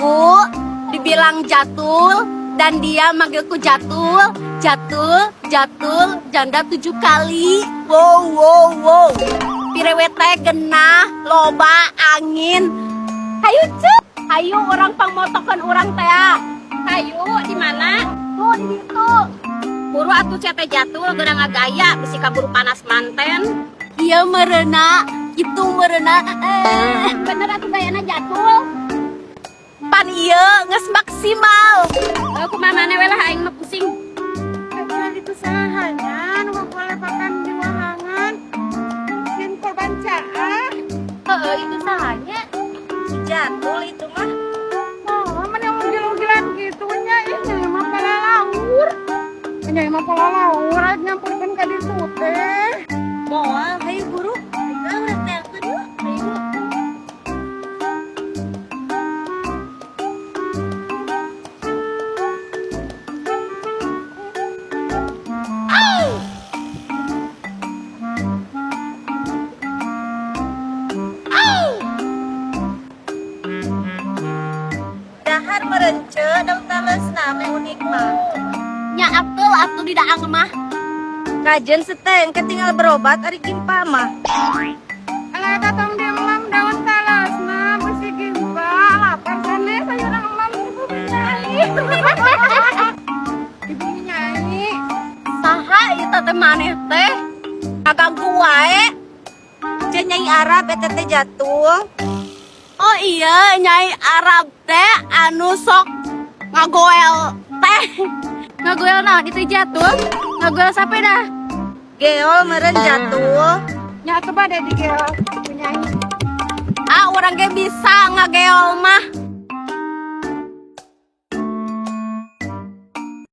aku dibilang Jatul dan dia manggilku Jatul, Jatul, Jatul, janda 7 kali. Wow, wow, wow. Pirewete genah, loba, angin. Hayu cep, hayu orang pangmotokan orang teh. Hayu di mana? Tuh di situ. Buru atuh cete Jatul geuna ngagaya bisi kaburu panas manten. Iya merena, itu merena. Bener atuh gayana Jatul. Pan iya nges maksimal. Kumaha we lah aing mah pusing. Bukan itu salahannya, nu boleh makan di wahangan. Sin korban caah. Itu salahnya si Jatul itu mah. Oh, mana yang gil-gilan gitu nya ini mah pala laur. Nya mah pala laur aja nyampurkeun ka ditu teh. Moal, hayu buru. Hayu urang teh dulu. Hayu. Dahar merence daun talesna unik mah. Nya apel atuh di daang mah. Kajen seteng ketinggal berobat ari gimpa mah. Ala datang di emam daun talasna besi gimpa lapar sana sayuran emam ibu nyai. Ibu nyai. Saha ieu teh maneh teh? Aganggu wae. Jen nyai Arab eta teh Jatul. Oh iya, Nyai Arab teh anu sok ngagoel teh. Ngagoel naon itu Jatul? Ngagoel sape dah? Geol meren Jatul. Nya atuh bade di geol nyai. Ah, urang ge bisa ngageol mah.